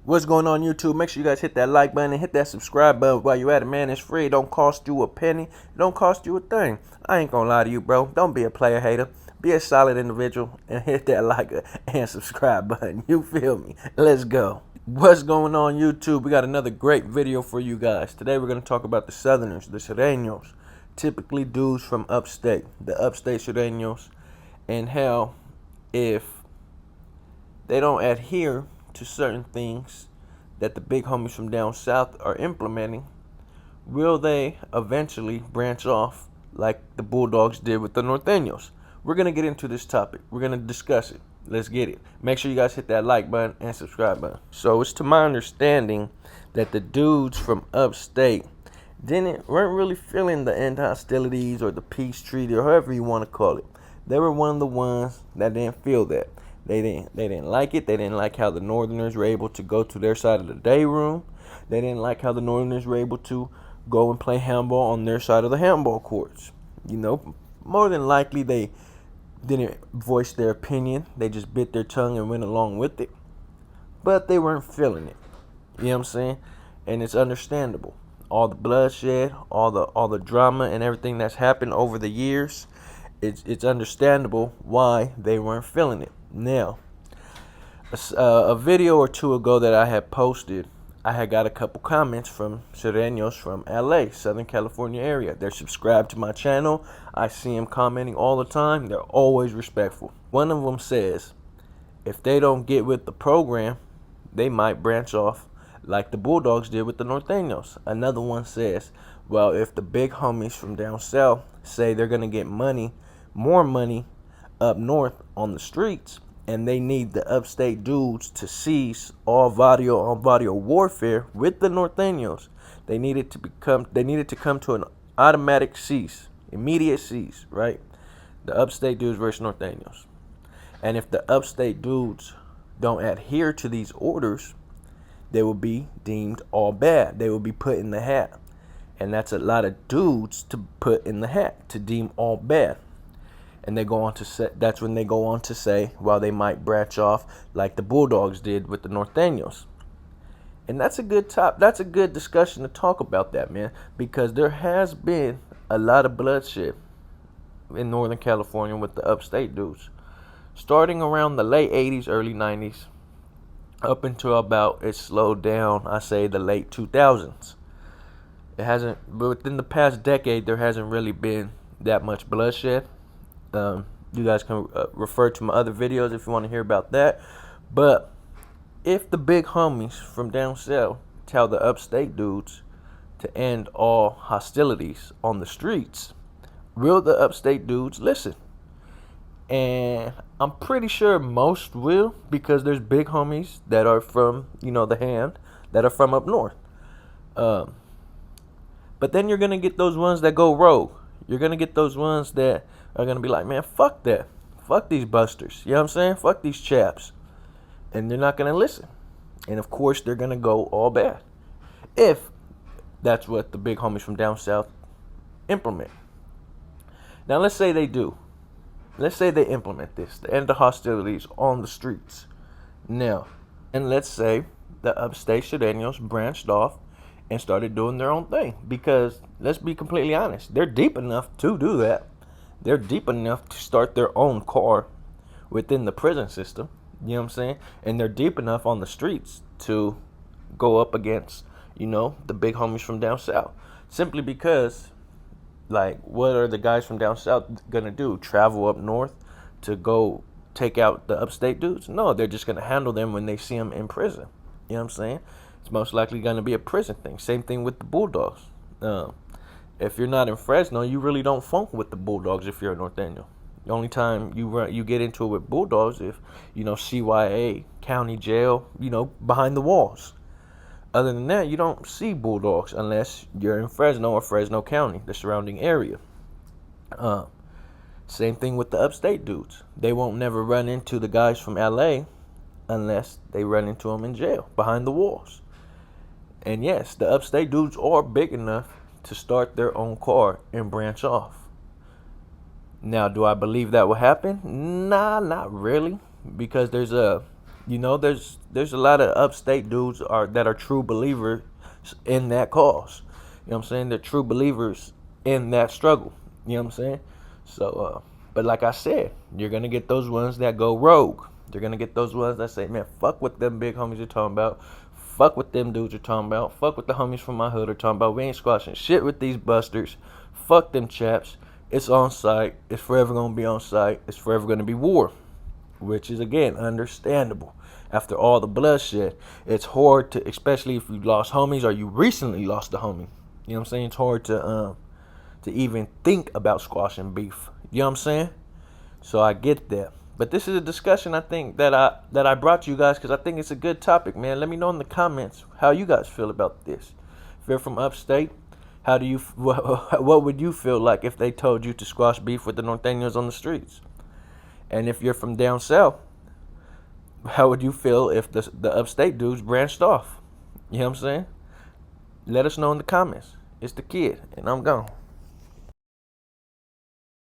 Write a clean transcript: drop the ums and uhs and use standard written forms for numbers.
What's going on, YouTube? Make sure you guys hit that like button and hit that subscribe button while you're at it, man. It's free. It don't cost you a penny. It don't cost you a thing. I ain't gonna lie to you, bro. Don't be a player hater. Be a solid individual and hit that like and subscribe button. You feel me? Let's go. What's going on, YouTube? We got another great video for you guys. Today we're going to talk about the Southerners, the Surenos, typically dudes from upstate, the upstate Surenos, and how if they don't adhere to certain things that the big homies from down south are implementing, will they eventually branch off like the Bulldogs did with the Norteños? We're going to get into this topic. We're going to discuss it. Let's get it. Make sure you guys hit that like button and subscribe button. So it's to my understanding that the dudes from upstate weren't really feeling the end hostilities or the peace treaty or however you want to call it. They were one of the ones that didn't feel that. They didn't like it. They didn't like how the Northerners were able to go to their side of the day room. They didn't like how the Northerners were able to go and play handball on their side of the handball courts. You know, more than likely they didn't voice their opinion. They just bit their tongue and went along with it. But they weren't feeling it. You know what I'm saying? And it's understandable. All the bloodshed, all the drama and everything that's happened over the years, it's understandable why they weren't feeling it. Now, a video or two ago that I had posted, I had got a couple comments from Surenos from LA, Southern California area. They're subscribed to my channel. I see them commenting all the time. They're always respectful. One of them says, if they don't get with the program, they might branch off like the Bulldogs did with the Norteños. Another one says, well, if the big homies from down south say they're going to get more money up north on the streets, and they need the upstate dudes to cease all audio warfare with the Norteños. They needed to come to an automatic cease, immediate cease, right? The upstate dudes versus Norteños. And if the upstate dudes don't adhere to these orders, they will be deemed all bad. They will be put in the hat. And that's a lot of dudes to put in the hat, to deem all bad. And they go on to say, that's when they go on to say, well, they might branch off like the Bulldogs did with the Norteños. And that's a good discussion to talk about that, man, because there has been a lot of bloodshed in Northern California with the upstate dudes, starting around the late 80s, early 90s, up until about, it slowed down, I say the late 2000s. It hasn't, but within the past decade, there hasn't really been that much bloodshed. You guys can refer to my other videos if you want to hear about that. But if the big homies from down south tell the upstate dudes to end all hostilities on the streets, will the upstate dudes listen? And I'm pretty sure most will, because there's big homies that are from, the hand, that are from up north. But then you're going to get those ones that go rogue. You're going to get those ones that are going to be like, man, fuck that. Fuck these busters. You know what I'm saying? Fuck these chaps. And they're not going to listen. And, of course, they're going to go all bad. If that's what the big homies from down south implement. Now, let's say they do. Let's say they implement this, the end of hostilities on the streets. Now, and let's say the upstate Surenos branched off and started doing their own thing. Because, let's be completely honest, they're deep enough to do that. They're deep enough to start their own car within the prison system. You know what I'm saying? And they're deep enough on the streets to go up against, the big homies from down south. Simply because, what are the guys from down south going to do? Travel up north to go take out the upstate dudes? No, they're just going to handle them when they see them in prison. You know what I'm saying? It's most likely going to be a prison thing. Same thing with the Bulldogs. If you're not in Fresno, you really don't funk with the Bulldogs if you're a Norteño. The only time you get into it with Bulldogs if, CYA, county jail, behind the walls. Other than that, you don't see Bulldogs unless you're in Fresno or Fresno County, the surrounding area. Same thing with the upstate dudes. They won't never run into the guys from LA unless they run into them in jail, behind the walls. And yes, the upstate dudes are big enough to start their own car and branch off. Now, do I believe that will happen? Nah, not really. Because there's You know, there's a lot of upstate dudes that are true believers in that cause. You know what I'm saying? They're true believers in that struggle. You know what I'm saying? So, but like I said, you're gonna get those ones that go rogue. You're gonna get those ones that say, man, fuck what them big homies are talking about. Fuck what them dudes are talking about. Fuck what the homies from my hood are talking about. We ain't squashing shit with these busters. Fuck them chaps. It's on site. It's forever gonna be on site. It's forever gonna be war. Which is, again, understandable. After all the bloodshed, it's hard to, especially if you lost homies or you recently lost a homie. You know what I'm saying? It's hard to even think about squashing beef. You know what I'm saying? So I get that. But this is a discussion I think that I brought you guys because I think it's a good topic, man. Let me know in the comments how you guys feel about this. If you're from upstate, how do you what would you feel like if they told you to squash beef with the Norteños on the streets? And if you're from down south, how would you feel if the upstate dudes branched off? You know what I'm saying? Let us know in the comments. It's the kid, and I'm gone.